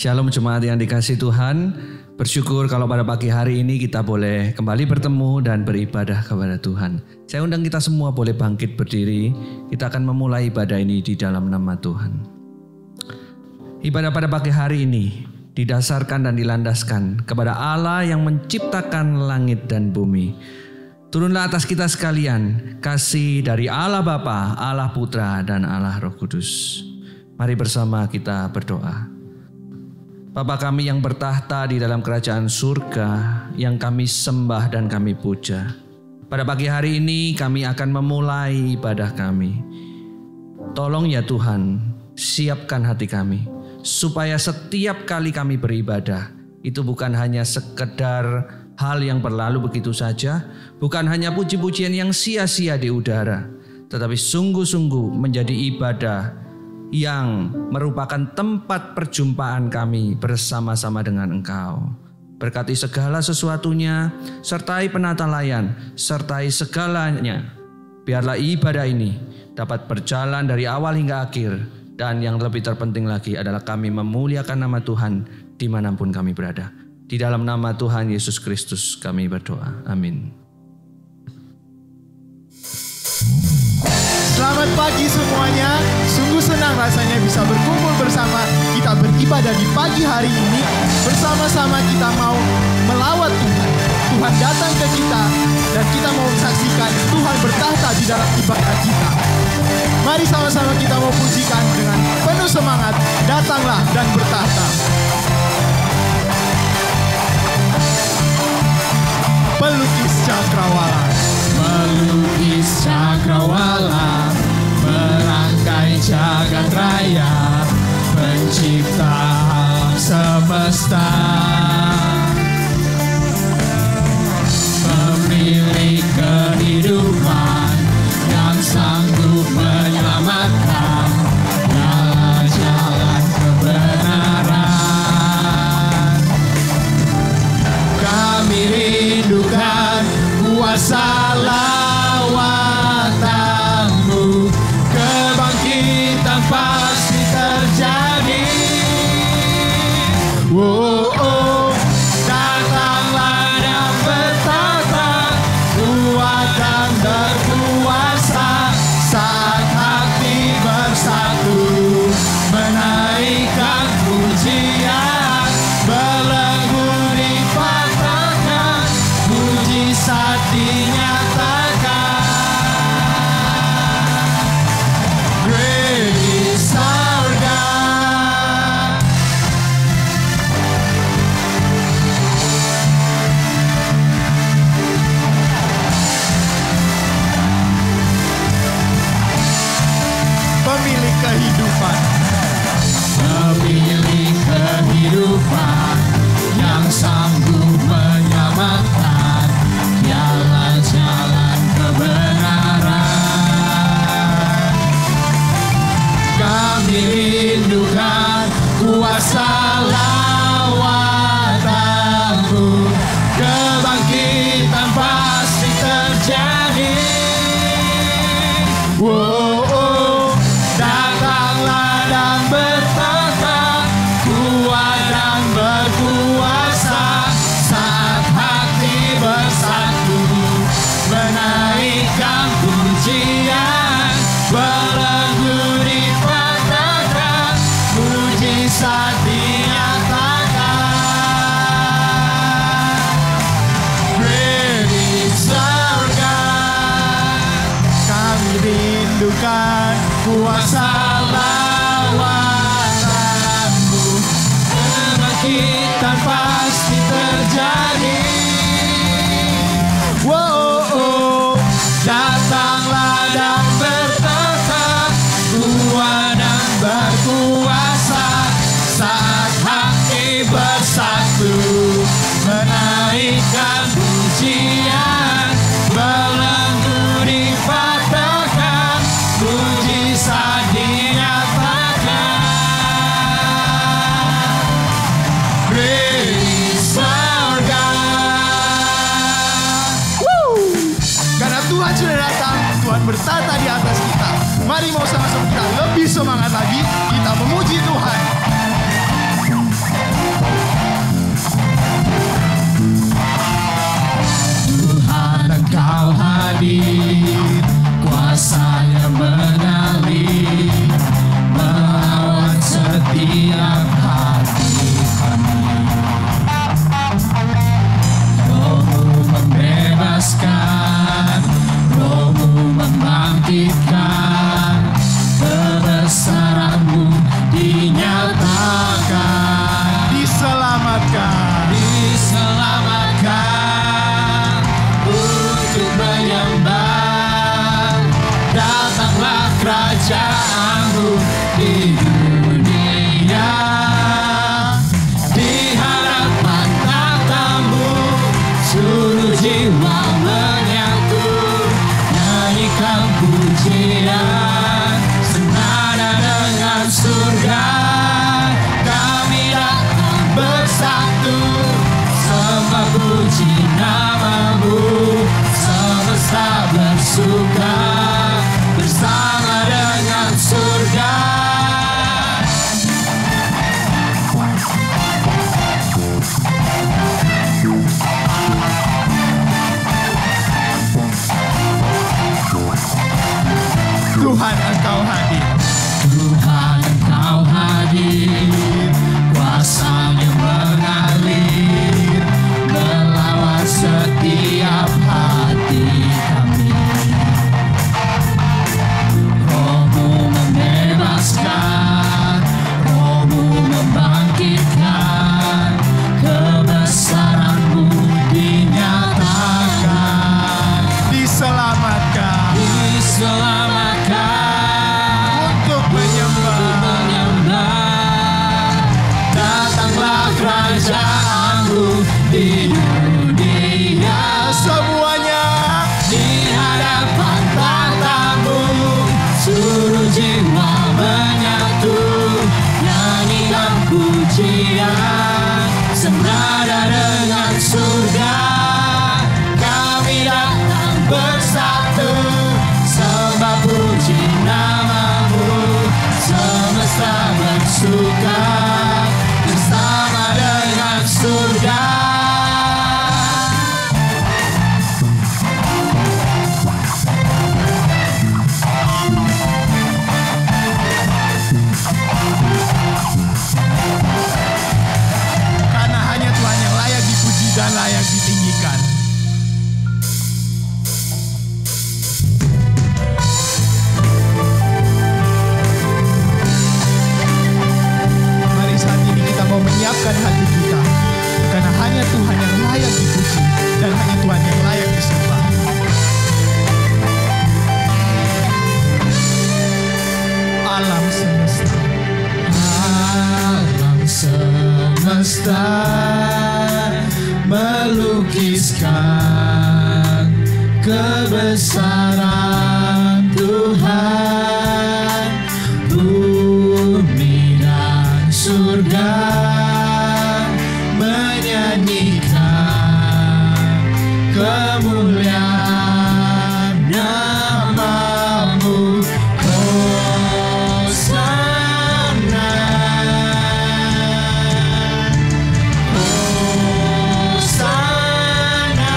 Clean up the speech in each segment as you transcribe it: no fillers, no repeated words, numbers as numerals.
Shalom jemaat yang dikasihi Tuhan. Bersyukur kalau pada pagi hari ini kita boleh kembali bertemu dan beribadah kepada Tuhan. Saya undang kita semua boleh bangkit berdiri. Kita akan memulai ibadah ini di dalam nama Tuhan. Ibadah pada pagi hari ini didasarkan dan dilandaskan kepada Allah yang menciptakan langit dan bumi. Turunlah atas kita sekalian kasih dari Allah Bapa, Allah Putra, dan Allah Roh Kudus. Mari bersama kita berdoa. Bapa kami yang bertahta di dalam kerajaan surga, yang kami sembah dan kami puja. Pada pagi hari ini kami akan memulai ibadah kami. Tolong ya Tuhan, siapkan hati kami, supaya setiap kali kami beribadah, itu bukan hanya sekedar hal yang berlalu begitu saja, bukan hanya puji-pujian yang sia-sia di udara, tetapi sungguh-sungguh menjadi ibadah yang merupakan tempat perjumpaan kami bersama-sama dengan Engkau. Berkati segala sesuatunya, sertai penata layan, sertai segalanya. Biarlah ibadah ini dapat berjalan dari awal hingga akhir. Dan yang lebih terpenting lagi adalah kami memuliakan nama Tuhan dimanapun kami berada. Di dalam nama Tuhan Yesus Kristus kami berdoa. Amin. Selamat pagi semuanya. Sungguh senang rasanya bisa berkumpul bersama. Kita beribadah di pagi hari ini. Bersama-sama kita mau melawat Tuhan. Tuhan datang ke kita dan kita mau saksikan Tuhan bertahta di dalam ibadah kita. Mari sama-sama kita mau pujikan dengan penuh semangat. Datanglah dan bertahta. Pelukis cakrawala, pelukis cakrawala, merangkai jagat raya, pencipta alam semesta, pemilik kehidupan yang sanggup menyelamatkan, jalan-jalan kebenaran. Kami rindukan kuasa lawatanmu, kebangkitan pasti terjadi. Datanglah dan bertahta, kuat dan berkuasa, saat hati bersatu, menaikkan pujian, belenggu dipatahkan, mujizat dinyatakan. Great is our God. Pemilik kehidupan, pemilik kehidupan yang sanggup menyelamatkan, jalan-jalan kebenaran. Kami rindukan kuasa lawatanmu, kebangkitan pasti terjadi. Datanglah dan bertahta, kuat dan berkuasa, saat hati bersatu, menaikkan pujian, belenggu dipatahkan, mujizat dinyatakan. Great is our God. Kami rindukan kuasa lawatanmu, kebangkitan pasti terjadi. Datanglah dan bertahta, kuat dan berkuasa, saat hati bersatu, menaikkan pujian, belenggu dipatahkan, mujizat dinyatakan. Great is our God. Karena Tuhan sudah datang, Tuhan bertahta di atas kita. Mari mau sama-sama kita lebih semangat lagi, kita memuji Tuhan. membangkitkan, kebesaran-Mu dinyatakan. Diselamatkan untuk menyembah. Datanglah kerajaan-Mu di dunia. Di hadapan tatamu seluruh jiwa menyatu, nyanyikan pujian senada dengan surga. Kami datang bersatu, sembah puji nama-Mu. Semesta bersuka bersama dengan surga. Tuhan, Engkau hadir. Tuhan, Engkau hadir, kuasa-Nya mengalir, melawat setiap hati kami. Roh-Mu membebaskan, Roh-Mu membangkitkan, kebesaran-Mu dinyatakan. Diselamatkan untuk menyembah. Datanglah kerajaan-Mu di dunia. Semuanya Di hadapan tatamu seluruh jiwa menyatu, nyanyikan pujian senada dengan surga. Kami datang bersatu, sembah puji nama-Mu. Semesta bersuka bersama dengan surga. karena hanya Tuhan yang layak dipuji dan layak ditinggikan. Mari saat ini kita mau menyiapkan hati kita, karena hanya Tuhan yang layak dipuji dan hanya Tuhan yang layak disembah. Alam semesta, Alam semesta melukiskan kebesaran Tuhan. Bumi dan surga menyanyikan kemuliaan nama-Mu. Hosana, Hosana,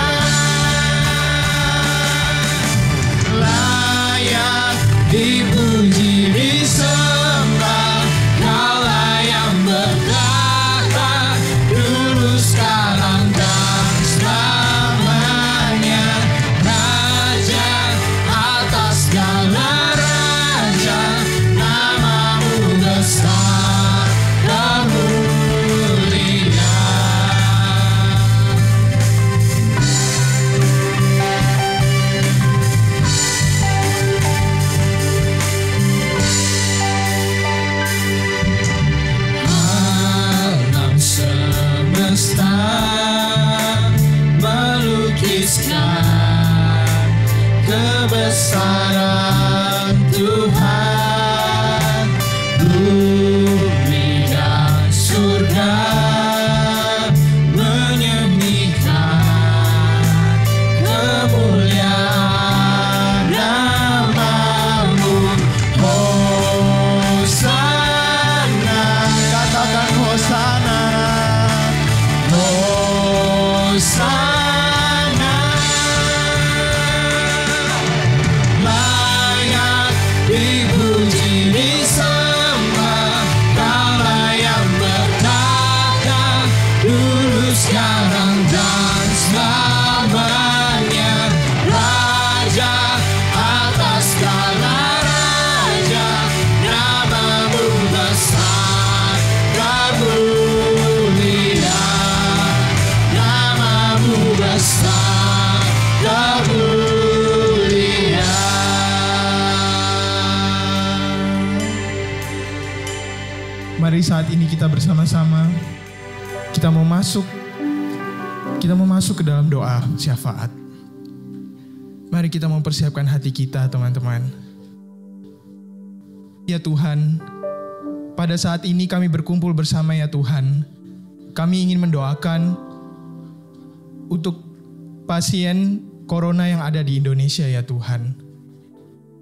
layak dipuji disembah. Kaulah yang berkata dulu, sekarang dan selamanya. Raja atas segala raja, nama-Mu besar dan mulia. Alam semesta melukiskan kebesaran Tuhan. Bumi dan surga menyanyikan kemuliaan nama-Mu. Hosana, katakan Hosana. Hosana, Mari saat ini kita bersama-sama, kita mau masuk ke dalam doa syafaat. Mari kita mempersiapkan hati kita, teman-teman. Ya Tuhan, pada saat ini kami berkumpul bersama ya Tuhan. Kami ingin mendoakan untuk pasien corona yang ada di Indonesia ya Tuhan.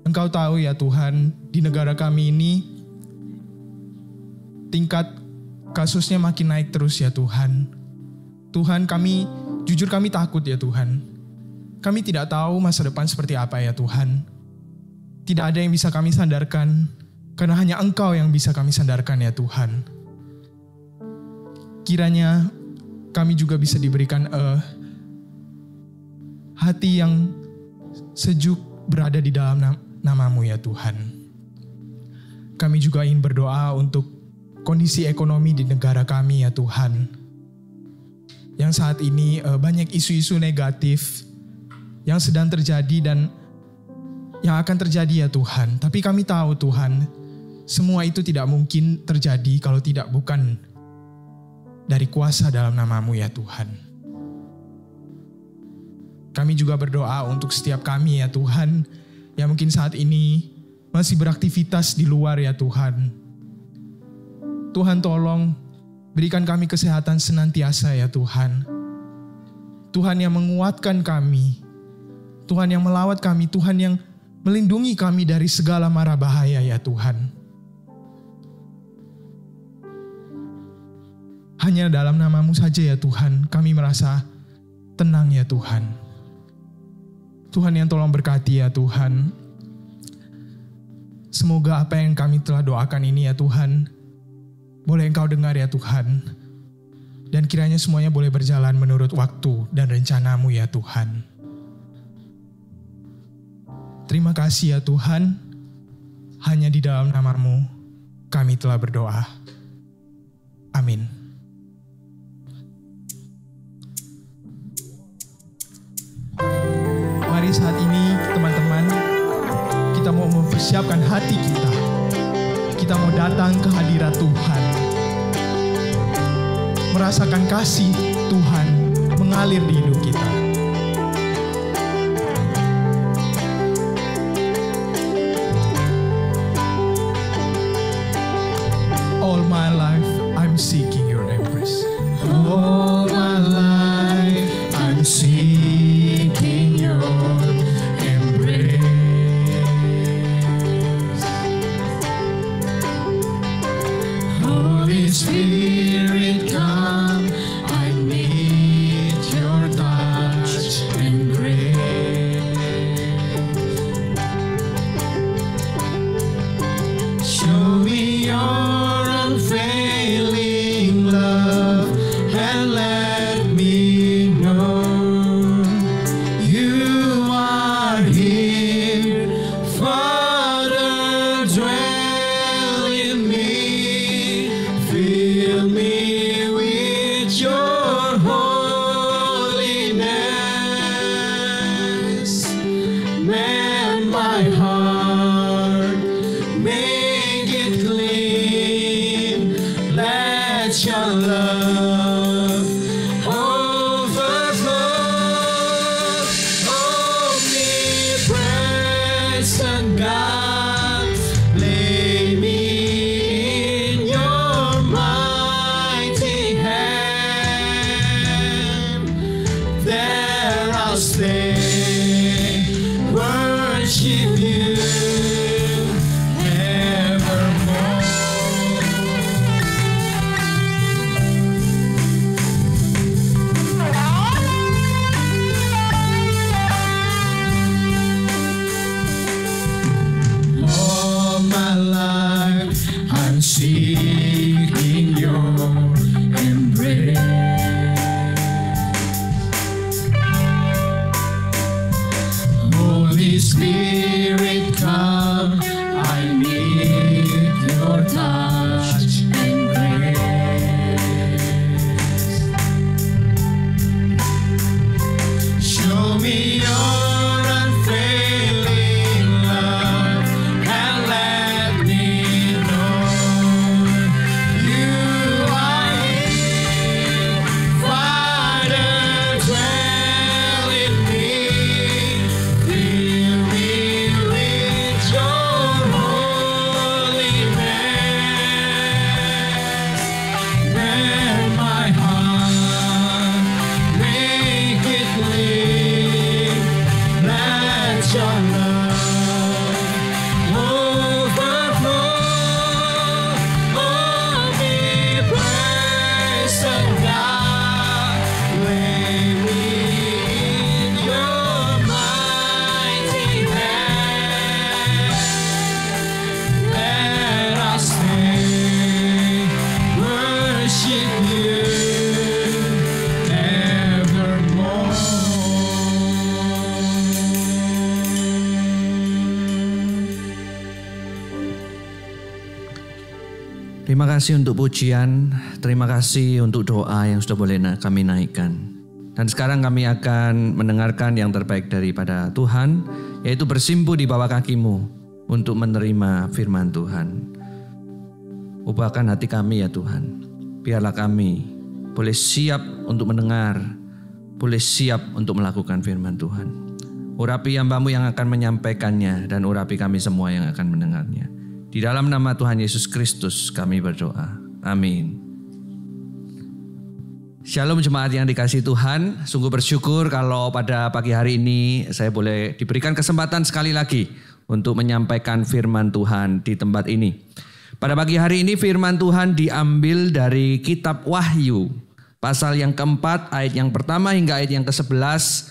Engkau tahu ya Tuhan, di negara kami ini tingkat kasusnya makin naik terus ya Tuhan. Tuhan, jujur kami takut ya Tuhan. Kami tidak tahu masa depan seperti apa ya Tuhan. Tidak ada yang bisa kami sandarkan, karena hanya Engkau yang bisa kami sandarkan ya Tuhan. Kiranya kami juga bisa diberikan hati yang sejuk berada di dalam nama-Mu ya Tuhan. Kami juga ingin berdoa untuk kondisi ekonomi di negara kami ya Tuhan. Yang saat ini banyak isu-isu negatif yang sedang terjadi dan yang akan terjadi ya Tuhan. Tapi kami tahu Tuhan, semua itu tidak mungkin terjadi kalau bukan dari kuasa dalam nama-Mu ya Tuhan. Kami juga berdoa untuk setiap kami ya Tuhan, yang mungkin saat ini masih beraktivitas di luar ya Tuhan. Tuhan tolong berikan kami kesehatan senantiasa ya Tuhan. Tuhan yang menguatkan kami, Tuhan yang melawat kami, Tuhan yang melindungi kami dari segala mara bahaya ya Tuhan. Hanya dalam nama-Mu saja ya Tuhan, kami merasa tenang ya Tuhan. Tuhan yang tolong berkati ya Tuhan. Semoga apa yang kami telah doakan ini ya Tuhan, boleh Engkau dengar ya Tuhan. Dan kiranya semuanya boleh berjalan menurut waktu dan rencana-Mu ya Tuhan. Terima kasih ya Tuhan. Hanya di dalam nama-Mu kami telah berdoa. Amin. Mari saat ini teman-teman, kita mau mempersiapkan hati kita. Kita mau datang ke hadirat Tuhan. Merasakan kasih Tuhan mengalir di hidup kita. All my life I'm seeking your embrace. All my life I'm seeking your embrace. Holy Spirit, come, I need your touch and grace. Show me your unfailing love and let me know you are here. Father, dwell in me, fill me with your holiness. Mend my heart, make it clean. Let your love overflow. Omnipresent God, lay me in your mighty hand. There I'll stay, worship you evermore. All my life I'm seeking your embrace. Holy Spirit, come, I need your touch and grace. Show me your unfailing love and let me know Terima kasih untuk pujian, terima kasih untuk doa yang sudah boleh kami naikkan. Dan sekarang kami akan mendengarkan yang terbaik daripada Tuhan, yaitu bersimpuh di bawah kaki-Mu untuk menerima firman Tuhan. Ubahkan hati kami ya Tuhan, biarlah kami boleh siap untuk mendengar, boleh siap untuk melakukan firman Tuhan. Urapi hamba-Mu yang akan menyampaikannya dan urapi kami semua yang akan mendengarnya. Di dalam nama Tuhan Yesus Kristus kami berdoa. Amin. Shalom jemaat yang dikasihi Tuhan. Sungguh bersyukur kalau pada pagi hari ini saya boleh diberikan kesempatan sekali lagi untuk menyampaikan firman Tuhan di tempat ini. Pada pagi hari ini firman Tuhan diambil dari kitab Wahyu. Pasal yang keempat, ayat yang pertama hingga ayat yang ke-11.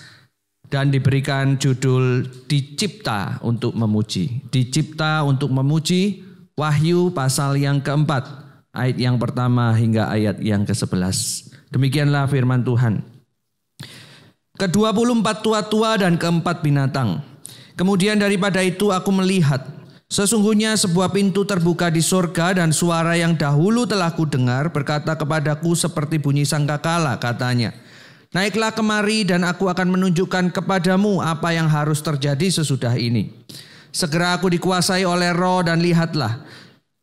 Dan diberikan judul Dicipta untuk Memuji. Dicipta untuk Memuji, Wahyu pasal yang keempat, ayat yang pertama hingga ayat yang ke-11. Demikianlah firman Tuhan. Ke-24 tua-tua dan keempat binatang. Kemudian daripada itu aku melihat, sesungguhnya sebuah pintu terbuka di sorga dan suara yang dahulu telah kudengar berkata kepadaku seperti bunyi sangkakala, katanya, naiklah kemari dan aku akan menunjukkan kepadamu apa yang harus terjadi sesudah ini. Segera aku dikuasai oleh Roh dan lihatlah,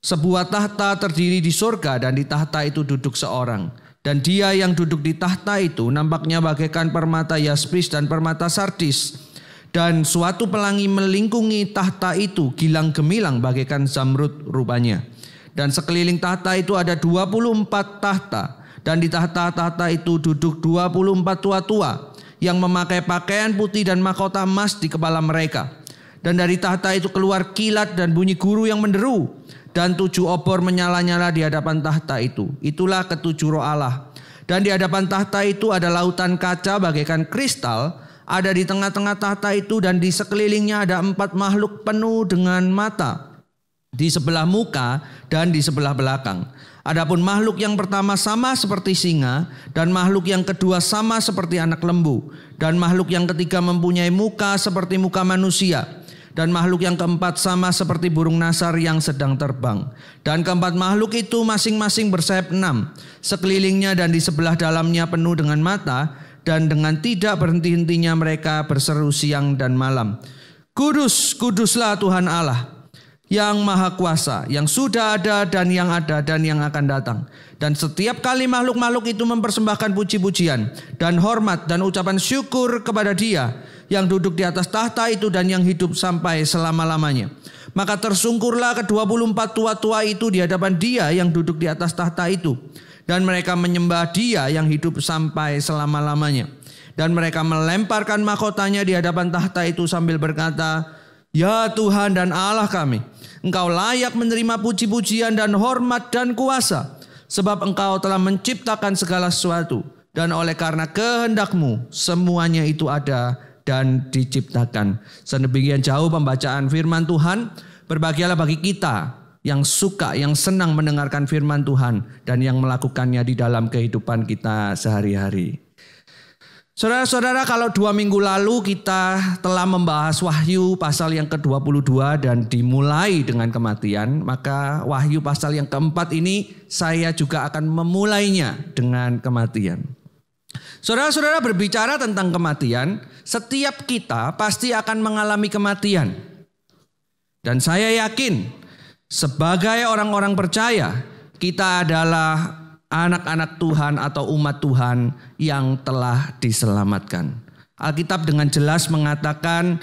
sebuah tahta terdiri di sorga dan di tahta itu duduk seorang. Dan dia yang duduk di tahta itu nampaknya bagaikan permata yaspis dan permata sardis. Dan suatu pelangi melingkungi tahta itu gilang gemilang bagaikan zamrud rupanya. Dan sekeliling tahta itu ada 24 tahta. Dan di tahta-tahta itu duduk 24 tua-tua yang memakai pakaian putih dan mahkota emas di kepala mereka. Dan dari tahta itu keluar kilat dan bunyi guru yang menderu. Dan 7 obor menyala-nyala di hadapan tahta itu. Itulah ketujuh roh Allah. Dan di hadapan tahta itu ada lautan kaca bagaikan kristal. Ada di tengah-tengah tahta itu dan di sekelilingnya ada 4 makhluk penuh dengan mata. Di sebelah muka dan di sebelah belakang. Adapun makhluk yang pertama sama seperti singa, dan makhluk yang kedua sama seperti anak lembu, dan makhluk yang ketiga mempunyai muka seperti muka manusia, dan makhluk yang keempat sama seperti burung nasar yang sedang terbang. Dan keempat makhluk itu masing-masing bersayap 6, sekelilingnya dan di sebelah dalamnya penuh dengan mata, dan dengan tidak berhenti-hentinya mereka berseru siang dan malam, Kudus, kuduslah Tuhan Allah, yang maha kuasa, yang sudah ada dan yang akan datang. Dan setiap kali makhluk-makhluk itu mempersembahkan puji-pujian dan hormat dan ucapan syukur kepada Dia yang duduk di atas tahta itu dan yang hidup sampai selama-lamanya. Maka tersungkurlah ke-24 tua-tua itu di hadapan Dia yang duduk di atas tahta itu. Dan mereka menyembah Dia yang hidup sampai selama-lamanya. Dan mereka melemparkan mahkotanya di hadapan tahta itu sambil berkata, Ya Tuhan dan Allah kami, Engkau layak menerima puji-pujian dan hormat dan kuasa, sebab Engkau telah menciptakan segala sesuatu, dan oleh karena kehendak-Mu semuanya itu ada dan diciptakan. Sedemikian jauh pembacaan firman Tuhan. Berbahagialah bagi kita yang suka, yang senang mendengarkan firman Tuhan dan yang melakukannya di dalam kehidupan kita sehari-hari. Saudara-saudara, kalau 2 minggu lalu kita telah membahas Wahyu pasal yang ke-22 dan dimulai dengan kematian, maka Wahyu pasal yang keempat ini saya juga akan memulainya dengan kematian. Saudara-saudara, berbicara tentang kematian, setiap kita pasti akan mengalami kematian. Dan saya yakin sebagai orang-orang percaya, kita adalah anak-anak Tuhan atau umat Tuhan yang telah diselamatkan. Alkitab dengan jelas mengatakan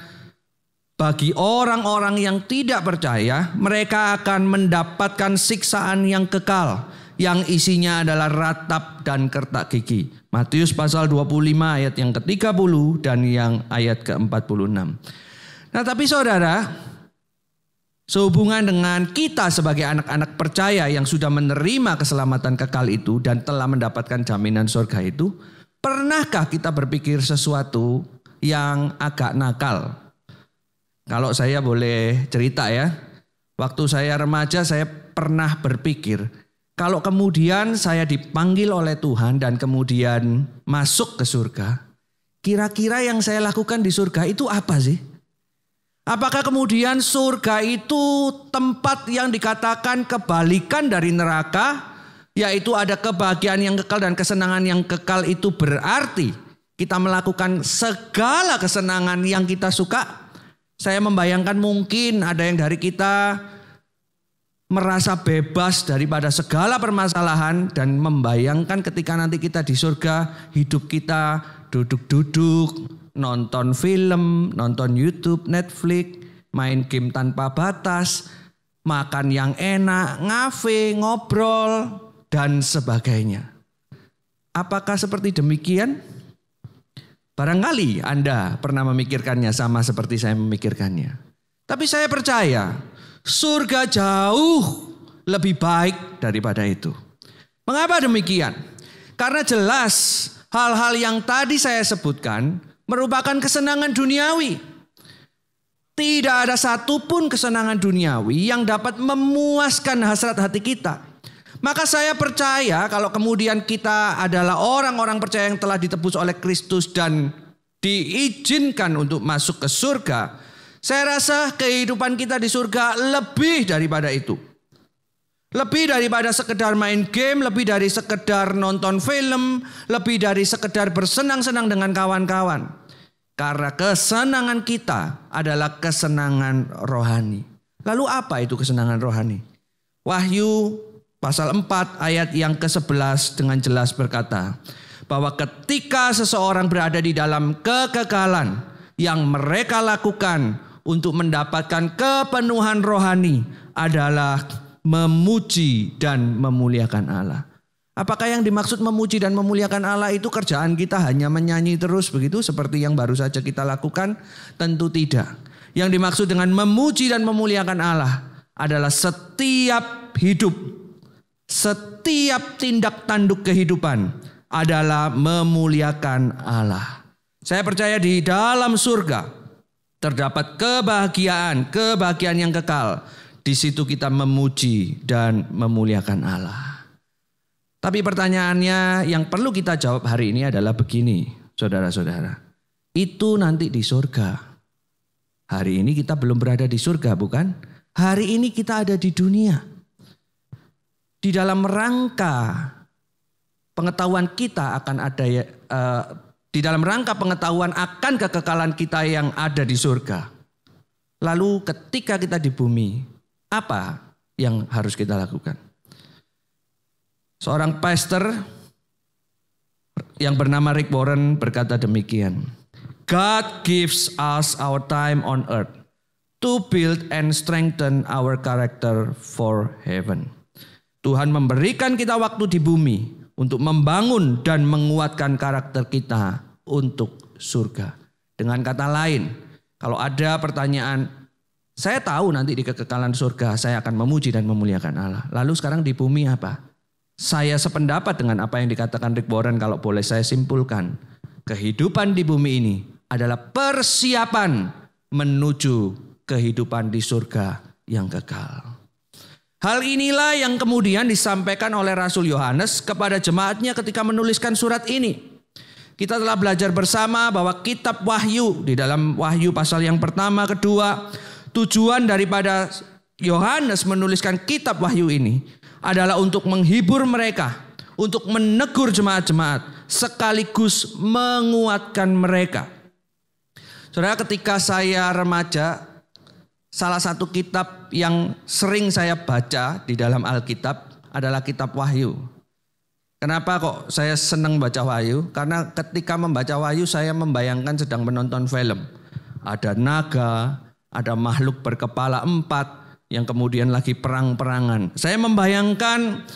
bagi orang-orang yang tidak percaya, mereka akan mendapatkan siksaan yang kekal, yang isinya adalah ratap dan kertak gigi. Matius pasal 25 ayat yang ke-30 dan yang ayat ke-46. Nah, tapi saudara, sehubungan dengan kita sebagai anak-anak percaya yang sudah menerima keselamatan kekal itu dan telah mendapatkan jaminan surga itu, pernahkah kita berpikir sesuatu yang agak nakal? Kalau saya boleh cerita ya, waktu saya remaja saya pernah berpikir, kalau kemudian saya dipanggil oleh Tuhan dan kemudian masuk ke surga, kira-kira yang saya lakukan di surga itu apa sih? Apakah kemudian surga itu tempat yang dikatakan kebalikan dari neraka, yaitu ada kebahagiaan yang kekal dan kesenangan yang kekal, itu berarti kita melakukan segala kesenangan yang kita suka? Saya membayangkan mungkin ada yang dari kita merasa bebas daripada segala permasalahan dan membayangkan ketika nanti kita di surga, hidup kita duduk-duduk, nonton film, nonton YouTube, Netflix, main game tanpa batas, makan yang enak, ngafe, ngobrol, dan sebagainya. Apakah seperti demikian? Barangkali Anda pernah memikirkannya sama seperti saya memikirkannya. Tapi saya percaya surga jauh lebih baik daripada itu. Mengapa demikian? Karena jelas hal-hal yang tadi saya sebutkan merupakan kesenangan duniawi. Tidak ada satupun kesenangan duniawi yang dapat memuaskan hasrat hati kita. Maka saya percaya kalau kemudian kita adalah orang-orang percaya yang telah ditebus oleh Kristus dan diizinkan untuk masuk ke surga, saya rasa kehidupan kita di surga lebih daripada itu. Lebih daripada sekedar main game, lebih dari sekedar nonton film, lebih dari sekedar bersenang-senang dengan kawan-kawan. Karena kesenangan kita adalah kesenangan rohani. Lalu apa itu kesenangan rohani? Wahyu pasal 4 ayat yang ke-11 dengan jelas berkata bahwa ketika seseorang berada di dalam kekekalan yang mereka lakukan untuk mendapatkan kepenuhan rohani adalah memuji dan memuliakan Allah. Apakah yang dimaksud memuji dan memuliakan Allah itu kerjaan kita hanya menyanyi terus begitu seperti yang baru saja kita lakukan? Tentu tidak. Yang dimaksud dengan memuji dan memuliakan Allah adalah setiap hidup, setiap tindak tanduk kehidupan adalah memuliakan Allah. Saya percaya di dalam surga terdapat kebahagiaan yang kekal. Di situ kita memuji dan memuliakan Allah. Tapi pertanyaannya yang perlu kita jawab hari ini adalah begini, saudara-saudara. Itu nanti di surga. Hari ini kita belum berada di surga, bukan? Hari ini kita ada di dunia. Di dalam rangka pengetahuan kita akan ada di dalam rangka pengetahuan akan kekekalan kita yang ada di surga. Lalu ketika kita di bumi, apa yang harus kita lakukan? Seorang pastor yang bernama Rick Warren berkata demikian. God gives us our time on earth to build and strengthen our character for heaven. Tuhan memberikan kita waktu di bumi untuk membangun dan menguatkan karakter kita untuk surga. Dengan kata lain, kalau ada pertanyaan, saya tahu nanti di kekekalan surga saya akan memuji dan memuliakan Allah. Lalu sekarang di bumi apa? Saya sependapat dengan apa yang dikatakan Rick Warren kalau boleh saya simpulkan. Kehidupan di bumi ini adalah persiapan menuju kehidupan di surga yang kekal. Hal inilah yang kemudian disampaikan oleh Rasul Yohanes kepada jemaatnya ketika menuliskan surat ini. Kita telah belajar bersama bahwa kitab Wahyu di dalam Wahyu pasal yang pertama, kedua, tujuan daripada Yohanes menuliskan kitab Wahyu ini adalah untuk menghibur mereka, untuk menegur jemaat-jemaat, sekaligus menguatkan mereka. Saudara, ketika saya remaja, salah satu kitab yang sering saya baca di dalam Alkitab adalah kitab Wahyu. Kenapa kok saya senang baca Wahyu? Karena ketika membaca Wahyu saya membayangkan sedang menonton film. Ada naga, ada makhluk berkepala 4 yang kemudian lagi perang-perangan. Saya membayangkan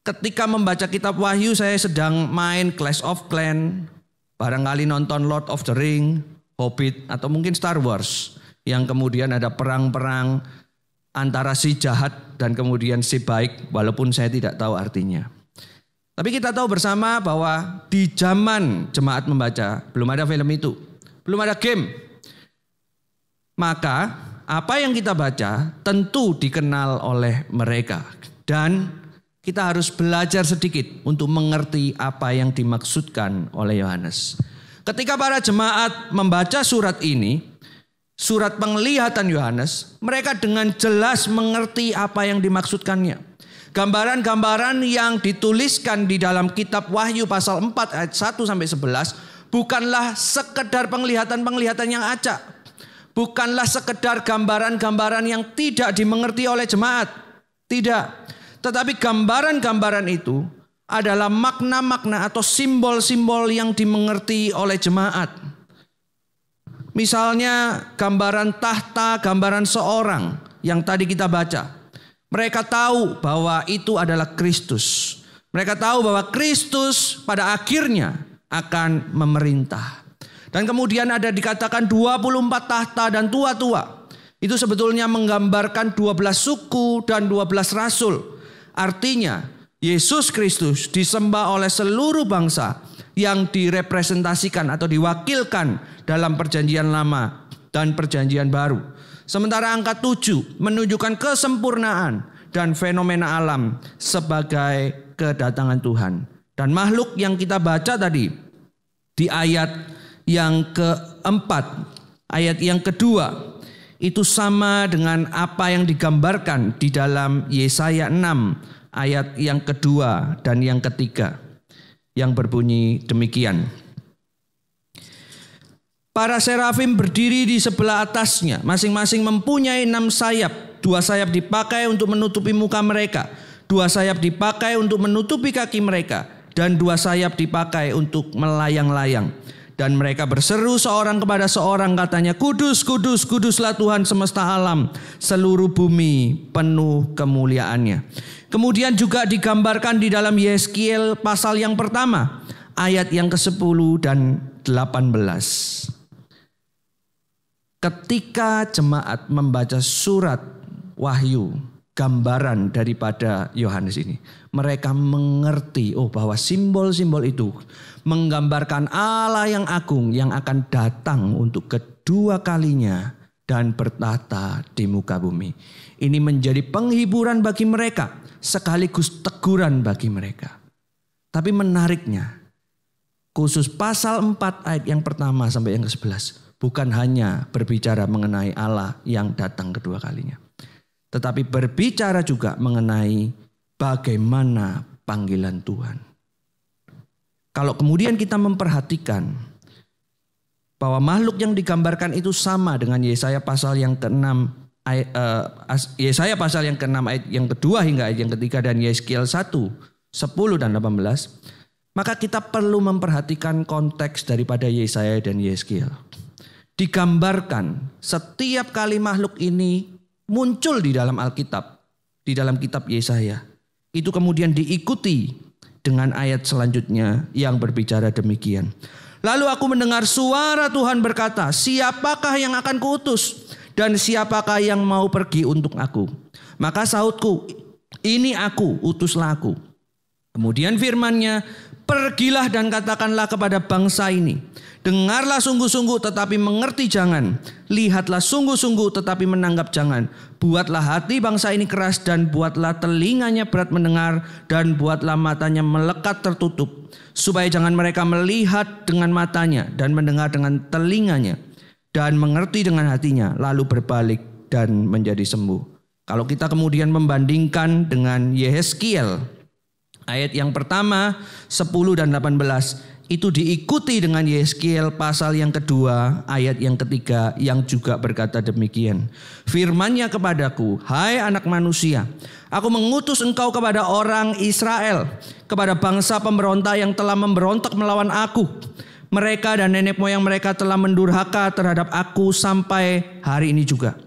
ketika membaca kitab Wahyu saya sedang main Clash of Clans, barangkali nonton Lord of the Ring, Hobbit, atau mungkin Star Wars. Yang kemudian ada perang-perang antara si jahat dan kemudian si baik, walaupun saya tidak tahu artinya. Tapi kita tahu bersama bahwa di zaman jemaat membaca belum ada film itu, belum ada game. Maka apa yang kita baca tentu dikenal oleh mereka. Dan kita harus belajar sedikit untuk mengerti apa yang dimaksudkan oleh Yohanes. Ketika para jemaat membaca surat ini, surat penglihatan Yohanes, mereka dengan jelas mengerti apa yang dimaksudkannya. Gambaran-gambaran yang dituliskan di dalam kitab Wahyu pasal 4 ayat 1-11 bukanlah sekedar penglihatan-penglihatan yang acak. Bukanlah sekedar gambaran-gambaran yang tidak dimengerti oleh jemaat. Tidak. Tetapi gambaran-gambaran itu adalah makna-makna atau simbol-simbol yang dimengerti oleh jemaat. Misalnya gambaran tahta, gambaran seorang yang tadi kita baca. Mereka tahu bahwa itu adalah Kristus. Mereka tahu bahwa Kristus pada akhirnya akan memerintah. Dan kemudian ada dikatakan 24 tahta dan tua-tua. Itu sebetulnya menggambarkan 12 suku dan 12 rasul. Artinya Yesus Kristus disembah oleh seluruh bangsa yang direpresentasikan atau diwakilkan dalam perjanjian lama dan perjanjian baru. Sementara angka 7 menunjukkan kesempurnaan dan fenomena alam sebagai kedatangan Tuhan. Dan makhluk yang kita baca tadi di ayat yang keempat, ayat yang kedua, itu sama dengan apa yang digambarkan di dalam Yesaya 6 ayat yang kedua dan yang ketiga, yang berbunyi demikian. Para serafim berdiri di sebelah atasnya, masing-masing mempunyai 6 sayap. 2 sayap dipakai untuk menutupi muka mereka, 2 sayap dipakai untuk menutupi kaki mereka, dan 2 sayap dipakai untuk melayang-layang. Dan mereka berseru seorang kepada seorang, katanya, Kudus, kudus, kuduslah Tuhan semesta alam, seluruh bumi penuh kemuliaannya. Kemudian juga digambarkan di dalam Yeskiel pasal yang pertama, ayat yang ke-10 dan 18. Ketika jemaat membaca surat Wahyu, gambaran daripada Yohanes ini, mereka mengerti bahwa simbol-simbol itu menggambarkan Allah yang agung yang akan datang untuk kedua kalinya dan bertahta di muka bumi. Ini menjadi penghiburan bagi mereka sekaligus teguran bagi mereka. Tapi menariknya, khusus pasal 4 ayat yang pertama sampai yang ke-11 bukan hanya berbicara mengenai Allah yang datang kedua kalinya, tetapi berbicara juga mengenai bagaimana panggilan Tuhan. Kalau kemudian kita memperhatikan bahwa makhluk yang digambarkan itu sama dengan Yesaya pasal yang ke-6, Yesaya pasal yang ke-6 ayat yang kedua hingga ayat yang ketiga, dan Yeskiel 1, 10 dan 18, maka kita perlu memperhatikan konteks daripada Yesaya dan Yeskiel. Digambarkan setiap kali makhluk ini muncul di dalam Alkitab, di dalam kitab Yesaya, itu kemudian diikuti dengan ayat selanjutnya yang berbicara demikian. Lalu aku mendengar suara Tuhan berkata, siapakah yang akan kuutus dan siapakah yang mau pergi untuk aku? Maka sahutku, ini aku, utuslah aku. Kemudian firman-Nya, pergilah dan katakanlah kepada bangsa ini, dengarlah sungguh-sungguh tetapi mengerti jangan. Lihatlah sungguh-sungguh tetapi menanggap jangan. Buatlah hati bangsa ini keras dan buatlah telinganya berat mendengar dan buatlah matanya melekat tertutup. Supaya jangan mereka melihat dengan matanya dan mendengar dengan telinganya dan mengerti dengan hatinya lalu berbalik dan menjadi sembuh. Kalau kita kemudian membandingkan dengan Yeskiel ayat yang pertama 10 dan 18, itu diikuti dengan Yeskiel pasal yang kedua ayat yang ketiga yang juga berkata demikian. Firman-Nya kepadaku, hai anak manusia, aku mengutus engkau kepada orang Israel, kepada bangsa pemberontak yang telah memberontak melawan aku. Mereka dan nenek moyang mereka telah mendurhaka terhadap aku sampai hari ini juga.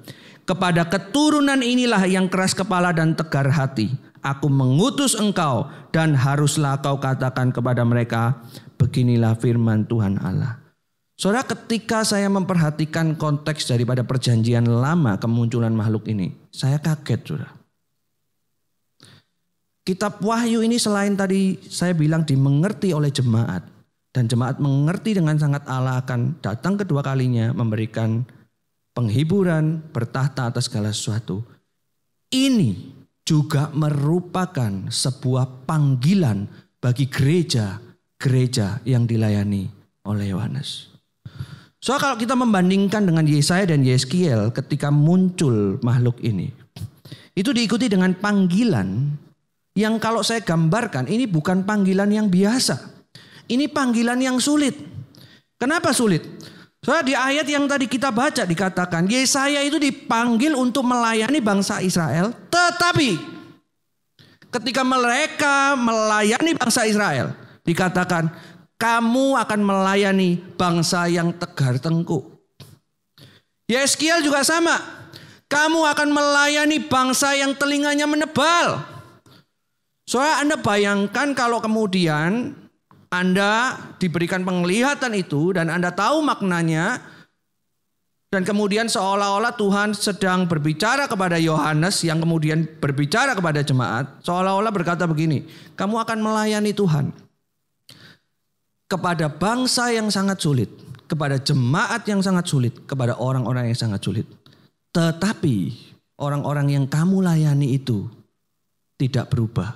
Kepada keturunan inilah yang keras kepala dan tegar hati, aku mengutus engkau dan haruslah kau katakan kepada mereka, beginilah firman Tuhan Allah. Saudara, ketika saya memperhatikan konteks daripada perjanjian lama kemunculan makhluk ini, saya kaget, saudara. Kitab Wahyu ini selain tadi saya bilang dimengerti oleh jemaat, dan jemaat mengerti dengan sangat Allah akan datang kedua kalinya memberikan penghiburan, bertahta atas segala sesuatu. Ini juga merupakan sebuah panggilan bagi gereja yang dilayani oleh Yohanes. So kalau kita membandingkan dengan Yesaya dan Yeskiel ketika muncul makhluk ini, itu diikuti dengan panggilan yang kalau saya gambarkan ini bukan panggilan yang biasa. Ini panggilan yang sulit. Kenapa sulit? Soalnya di ayat yang tadi kita baca dikatakan Yesaya itu dipanggil untuk melayani bangsa Israel, tetapi ketika mereka melayani bangsa Israel dikatakan kamu akan melayani bangsa yang tegar tengkuk. Yeskiel juga sama. Kamu akan melayani bangsa yang telinganya menebal. Soalnya Anda bayangkan kalau kemudian Anda diberikan penglihatan itu dan Anda tahu maknanya. Dan kemudian seolah-olah Tuhan sedang berbicara kepada Yohanes yang kemudian berbicara kepada jemaat. Seolah-olah berkata begini, kamu akan melayani Tuhan kepada bangsa yang sangat sulit, kepada jemaat yang sangat sulit, kepada orang-orang yang sangat sulit. Tetapi orang-orang yang kamu layani itu tidak berubah.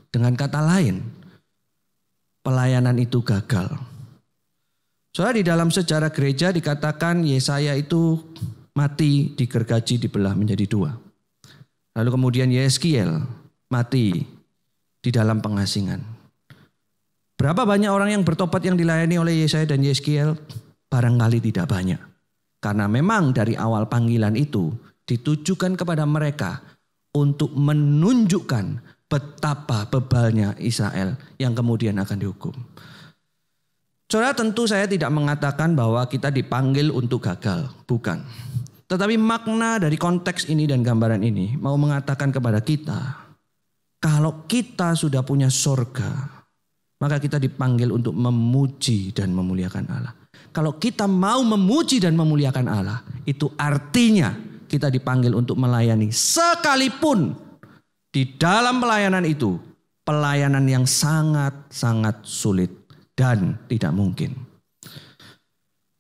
Dengan kata lain, pelayanan itu gagal. Soalnya di dalam sejarah gereja dikatakan Yesaya itu mati digergaji dibelah menjadi dua. Lalu kemudian Yeskiel mati di dalam pengasingan. Berapa banyak orang yang bertobat yang dilayani oleh Yesaya dan Yeskiel? Barangkali tidak banyak. Karena memang dari awal panggilan itu ditujukan kepada mereka untuk menunjukkan betapa bebalnya Israel yang kemudian akan dihukum. Saudara, tentu saya tidak mengatakan bahwa kita dipanggil untuk gagal. Bukan. Tetapi makna dari konteks ini dan gambaran ini mau mengatakan kepada kita, kalau kita sudah punya sorga, maka kita dipanggil untuk memuji dan memuliakan Allah. Kalau kita mau memuji dan memuliakan Allah, itu artinya kita dipanggil untuk melayani. Sekalipun di dalam pelayanan itu, pelayanan yang sangat-sangat sulit dan tidak mungkin.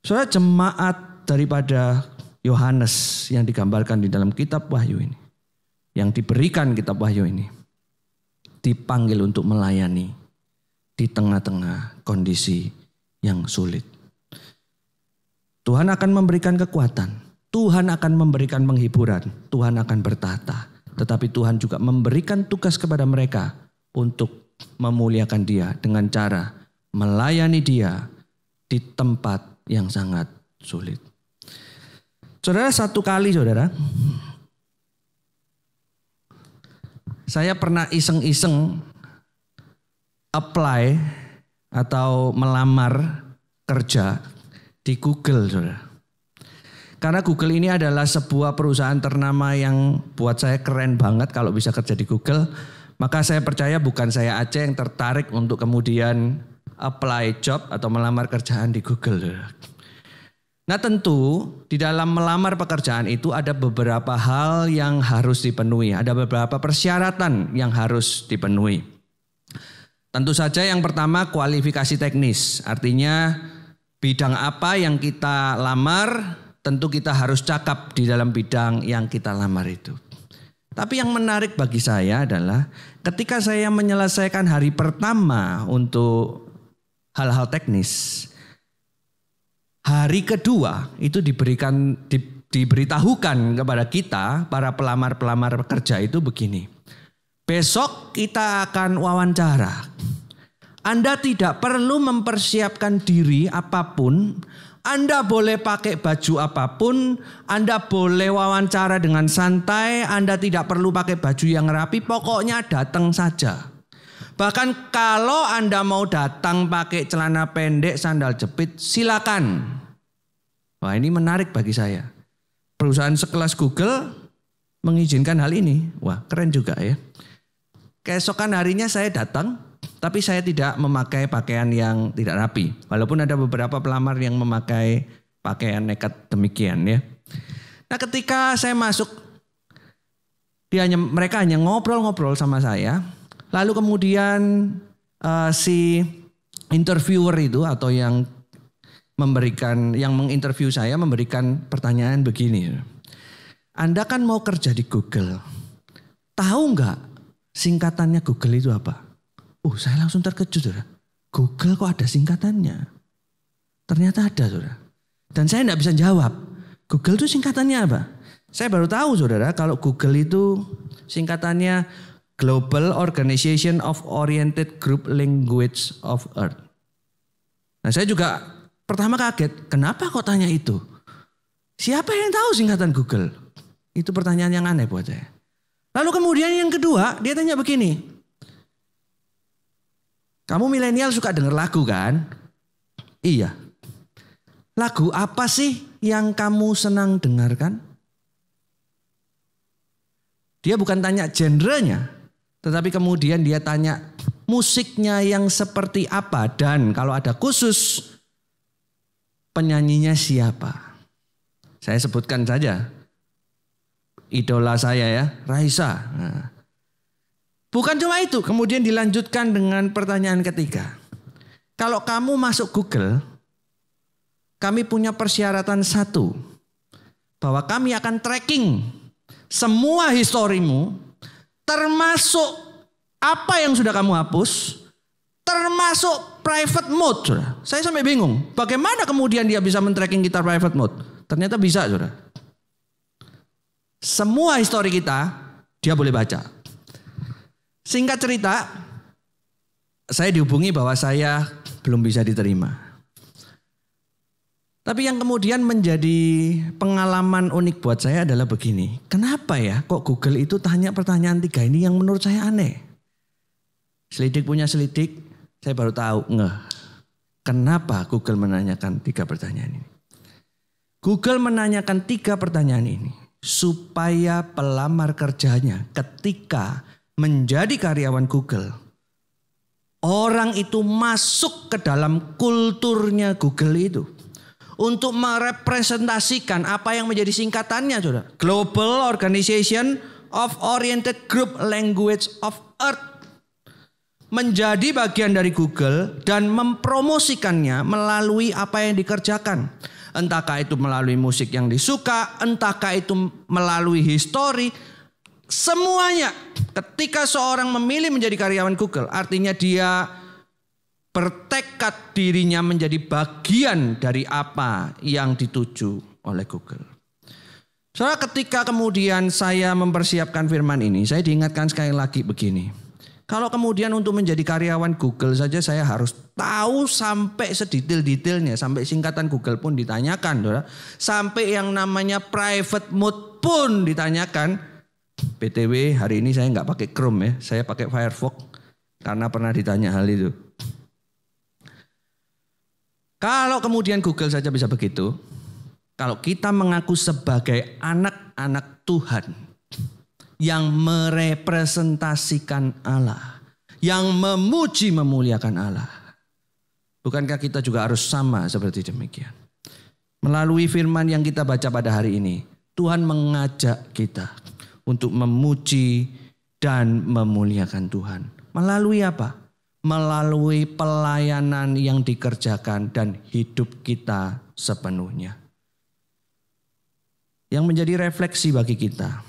Saudara, jemaat daripada Yohanes yang digambarkan di dalam kitab Wahyu ini, yang diberikan kitab Wahyu ini, dipanggil untuk melayani di tengah-tengah kondisi yang sulit. Tuhan akan memberikan kekuatan, Tuhan akan memberikan penghiburan, Tuhan akan bertata. Tetapi Tuhan juga memberikan tugas kepada mereka untuk memuliakan Dia dengan cara melayani Dia di tempat yang sangat sulit. Saudara, satu kali saudara, saya pernah iseng-iseng apply atau melamar kerja di Google, saudara. Karena Google ini adalah sebuah perusahaan ternama yang buat saya keren banget kalau bisa kerja di Google. Maka saya percaya bukan saya aja yang tertarik untuk kemudian apply job atau melamar kerjaan di Google, saudara. Nah tentu di dalam melamar pekerjaan itu ada beberapa hal yang harus dipenuhi. Ada beberapa persyaratan yang harus dipenuhi. Tentu saja yang pertama kualifikasi teknis, artinya bidang apa yang kita lamar tentu kita harus cakap di dalam bidang yang kita lamar itu. Tapi yang menarik bagi saya adalah ketika saya menyelesaikan hari pertama untuk hal-hal teknis, hari kedua itu diberitahukan kepada kita para pelamar-pelamar pekerja itu begini. Besok kita akan wawancara. Anda tidak perlu mempersiapkan diri apapun. Anda boleh pakai baju apapun. Anda boleh wawancara dengan santai. Anda tidak perlu pakai baju yang rapi. Pokoknya datang saja. Bahkan kalau Anda mau datang pakai celana pendek, sandal jepit, silakan. Wah, ini menarik bagi saya. Perusahaan sekelas Google mengizinkan hal ini. Wah, keren juga ya. Keesokan harinya saya datang, tapi saya tidak memakai pakaian yang tidak rapi. Walaupun ada beberapa pelamar yang memakai pakaian nekat demikian ya. Nah ketika saya masuk, mereka hanya ngobrol-ngobrol sama saya. Lalu kemudian si interviewer itu atau yang menginterview saya memberikan pertanyaan begini. Anda kan mau kerja di Google. Tahu nggak singkatannya Google itu apa? Saya langsung terkejut, saudara. Google kok ada singkatannya? Ternyata ada, saudara. Dan saya tidak bisa jawab. Google itu singkatannya apa? Saya baru tahu saudara kalau Google itu singkatannya Global Organization of Oriented Group Language of Earth. Nah saya juga pertama kaget, kenapa kok tanya itu? Siapa yang tahu singkatan Google? Itu pertanyaan yang aneh buat saya. Lalu kemudian yang kedua, dia tanya begini. Kamu milenial suka dengar lagu kan? Iya. Lagu apa sih yang kamu senang dengarkan? Dia bukan tanya genrenya, tetapi kemudian dia tanya musiknya yang seperti apa dan kalau ada khusus penyanyinya siapa. Saya sebutkan saja idola saya ya, Raisa. Nah. Bukan cuma itu, kemudian dilanjutkan dengan pertanyaan ketiga. Kalau kamu masuk Google, kami punya persyaratan satu, bahwa kami akan tracking semua historimu, termasuk apa yang sudah kamu hapus, termasuk private mode. Saudara. Saya sampai bingung, bagaimana kemudian dia bisa men-tracking kita private mode? Ternyata bisa, saudara. Semua histori kita, dia boleh baca. Singkat cerita, saya dihubungi bahwa saya belum bisa diterima. Tapi yang kemudian menjadi pengalaman unik buat saya adalah begini. Kenapa ya kok Google itu tanya pertanyaan 3 ini yang menurut saya aneh. Selidik punya selidik, saya baru tahu. Kenapa Google menanyakan 3 pertanyaan ini. Google menanyakan 3 pertanyaan ini supaya pelamar kerjanya ketika menjadi karyawan Google, orang itu masuk ke dalam kulturnya Google itu untuk merepresentasikan apa yang menjadi singkatannya, saudara. Global Organization of Oriented Group Language of Earth. Menjadi bagian dari Google dan mempromosikannya melalui apa yang dikerjakan. Entahkah itu melalui musik yang disuka, entahkah itu melalui histori. Semuanya ketika seorang memilih menjadi karyawan Google, artinya dia bertekad dirinya menjadi bagian dari apa yang dituju oleh Google. Soalnya ketika kemudian saya mempersiapkan firman ini, saya diingatkan sekali lagi begini. Kalau kemudian untuk menjadi karyawan Google saja saya harus tahu sampai sedetail-detailnya, sampai singkatan Google pun ditanyakan, saudara. Sampai yang namanya private mode pun ditanyakan. BTW hari ini saya nggak pakai Chrome ya, saya pakai Firefox karena pernah ditanya hal itu. Kalau kemudian Google saja bisa begitu, kalau kita mengaku sebagai anak-anak Tuhan yang merepresentasikan Allah, yang memuji memuliakan Allah, bukankah kita juga harus sama seperti demikian? Melalui firman yang kita baca pada hari ini, Tuhan mengajak kita untuk memuji dan memuliakan Tuhan. Melalui apa? Melalui pelayanan yang dikerjakan dan hidup kita sepenuhnya. Yang menjadi refleksi bagi kita.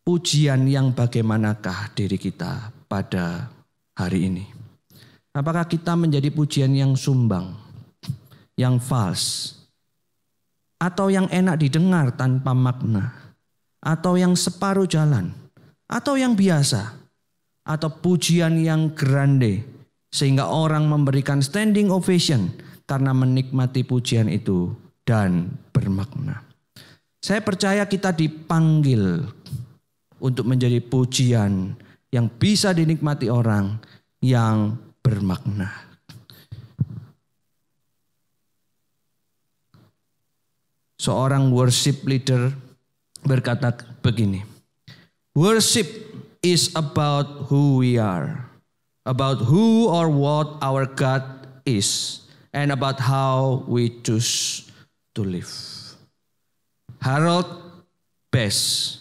Pujian yang bagaimanakah diri kita pada hari ini? Apakah kita menjadi pujian yang sumbang, yang false, atau yang enak didengar tanpa makna, atau yang separuh jalan, atau yang biasa, atau pujian yang grande, sehingga orang memberikan standing ovation karena menikmati pujian itu dan bermakna. Saya percaya kita dipanggil untuk menjadi pujian yang bisa dinikmati orang yang bermakna. Seorang worship leader berkata begini, worship is about who we are, about who or what our God is, and about how we choose to live. Harold Bass,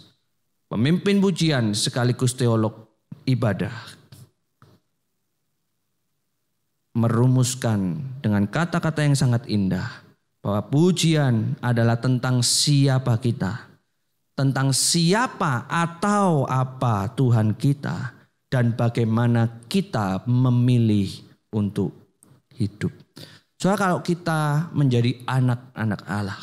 pemimpin pujian sekaligus teolog ibadah, merumuskan dengan kata-kata yang sangat indah bahwa pujian adalah tentang siapa kita, tentang siapa atau apa Tuhan kita, dan bagaimana kita memilih untuk hidup. Soalnya kalau kita menjadi anak-anak Allah,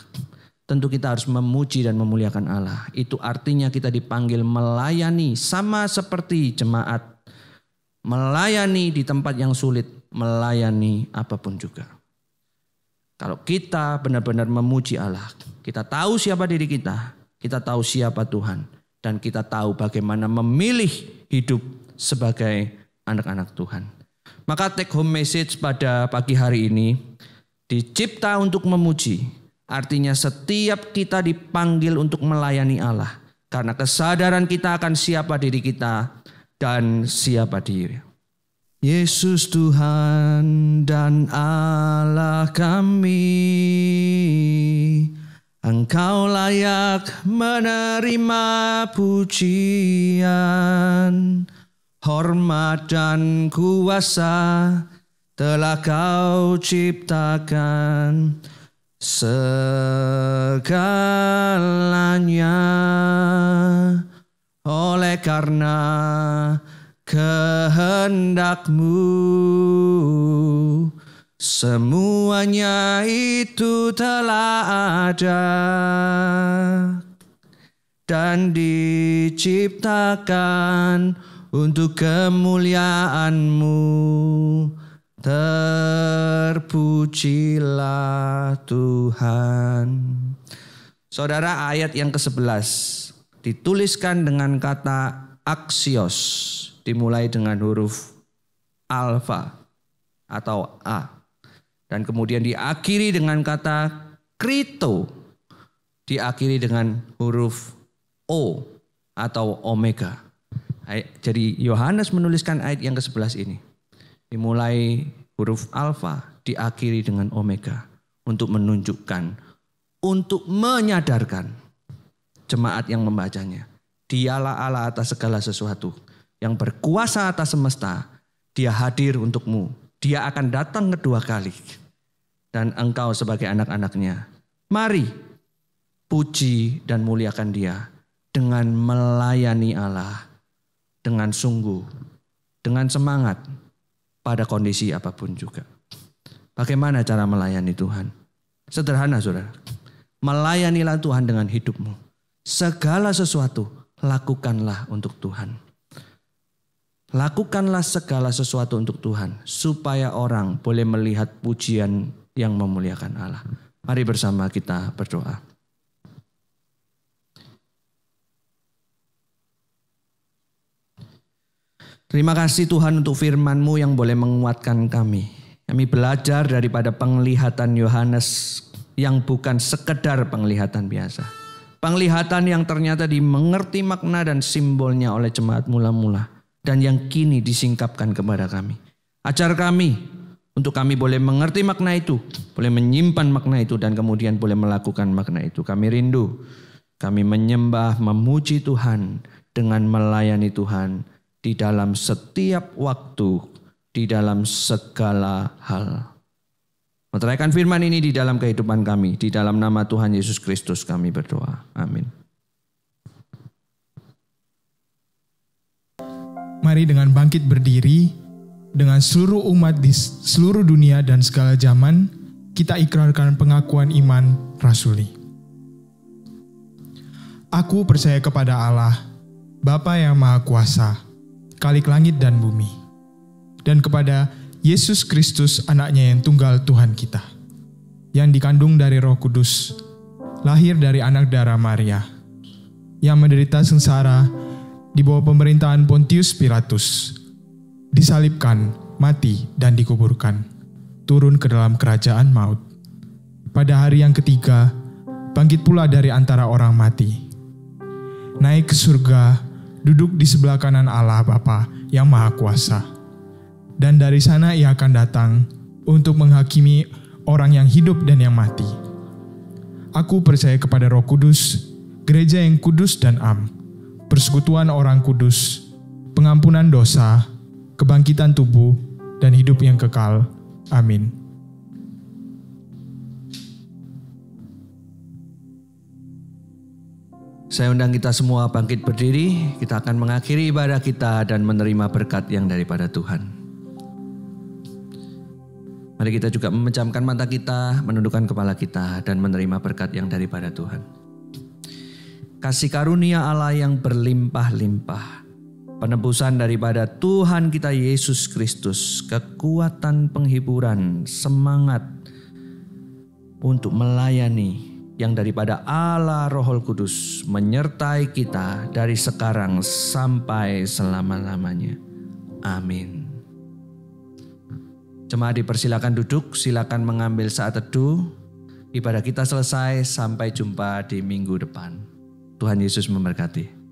tentu kita harus memuji dan memuliakan Allah. Itu artinya kita dipanggil melayani sama seperti jemaat. Melayani di tempat yang sulit, melayani apapun juga. Kalau kita benar-benar memuji Allah, kita tahu siapa diri kita tahu siapa Tuhan, dan kita tahu bagaimana memilih hidup sebagai anak-anak Tuhan. Maka take home message pada pagi hari ini, dicipta untuk memuji. Artinya setiap kita dipanggil untuk melayani Allah. Karena kesadaran kita akan siapa diri kita dan siapa dia. Yesus Tuhan dan Allah kami, Engkau layak menerima pujian, hormat dan kuasa telah Kau ciptakan segalanya. Oleh karena kehendak-Mu, semuanya itu telah ada dan diciptakan untuk kemuliaan-Mu. Terpujilah Tuhan. Saudara, ayat yang ke-11 dituliskan dengan kata aksios, dimulai dengan huruf alfa atau A. Dan kemudian diakhiri dengan kata krito, diakhiri dengan huruf O atau omega. Jadi Yohanes menuliskan ayat yang ke-11 ini. Dimulai huruf alfa, diakhiri dengan omega. Untuk menunjukkan, untuk menyadarkan jemaat yang membacanya. Dialah Allah atas segala sesuatu, yang berkuasa atas semesta. Dia hadir untukmu. Dia akan datang kedua kali. Dan engkau sebagai anak-anaknya, mari puji dan muliakan Dia dengan melayani Allah dengan sungguh, dengan semangat pada kondisi apapun juga. Bagaimana cara melayani Tuhan? Sederhana, saudara. Melayanilah Tuhan dengan hidupmu. Segala sesuatu lakukanlah untuk Tuhan. Lakukanlah segala sesuatu untuk Tuhan, supaya orang boleh melihat pujian yang memuliakan Allah. Mari bersama kita berdoa. Terima kasih Tuhan untuk firman-Mu yang boleh menguatkan kami. Kami belajar daripada penglihatan Yohanes yang bukan sekedar penglihatan biasa. Penglihatan yang ternyata dimengerti makna dan simbolnya oleh jemaat mula-mula. Dan yang kini disingkapkan kepada kami. Ajar kami untuk kami boleh mengerti makna itu. Boleh menyimpan makna itu dan kemudian boleh melakukan makna itu. Kami rindu. Kami menyembah, memuji Tuhan dengan melayani Tuhan. Di dalam setiap waktu, di dalam segala hal. Meteraikan firman ini di dalam kehidupan kami. Di dalam nama Tuhan Yesus Kristus kami berdoa. Amin. Mari dengan bangkit berdiri, dengan seluruh umat di seluruh dunia dan segala zaman, kita ikrarkan pengakuan iman rasuli. Aku percaya kepada Allah, Bapa yang Maha Kuasa, Khalik langit dan bumi, dan kepada Yesus Kristus anaknya yang tunggal Tuhan kita, yang dikandung dari Roh Kudus, lahir dari anak darah Maria, yang menderita sengsara di bawah pemerintahan Pontius Pilatus, disalibkan, mati dan dikuburkan, turun ke dalam kerajaan maut. Pada hari yang ketiga, bangkit pula dari antara orang mati, naik ke surga, duduk di sebelah kanan Allah Bapa yang Maha Kuasa. Dan dari sana Ia akan datang untuk menghakimi orang yang hidup dan yang mati. Aku percaya kepada Roh Kudus, gereja yang kudus dan am, persekutuan orang kudus, pengampunan dosa, kebangkitan tubuh, dan hidup yang kekal. Amin. Saya undang kita semua bangkit berdiri. Kita akan mengakhiri ibadah kita dan menerima berkat yang daripada Tuhan. Mari Mari kita juga memejamkan mata kita, menundukkan kepala kita, dan menerima berkat yang daripada Tuhan. Kasih karunia Allah yang berlimpah-limpah, penebusan daripada Tuhan kita Yesus Kristus, kekuatan penghiburan, semangat untuk melayani yang daripada Allah Roh Kudus menyertai kita dari sekarang sampai selama-lamanya. Amin. Jemaat dipersilakan duduk, silakan mengambil saat teduh. Ibadah kita selesai, sampai jumpa di minggu depan. Tuhan Yesus memberkati.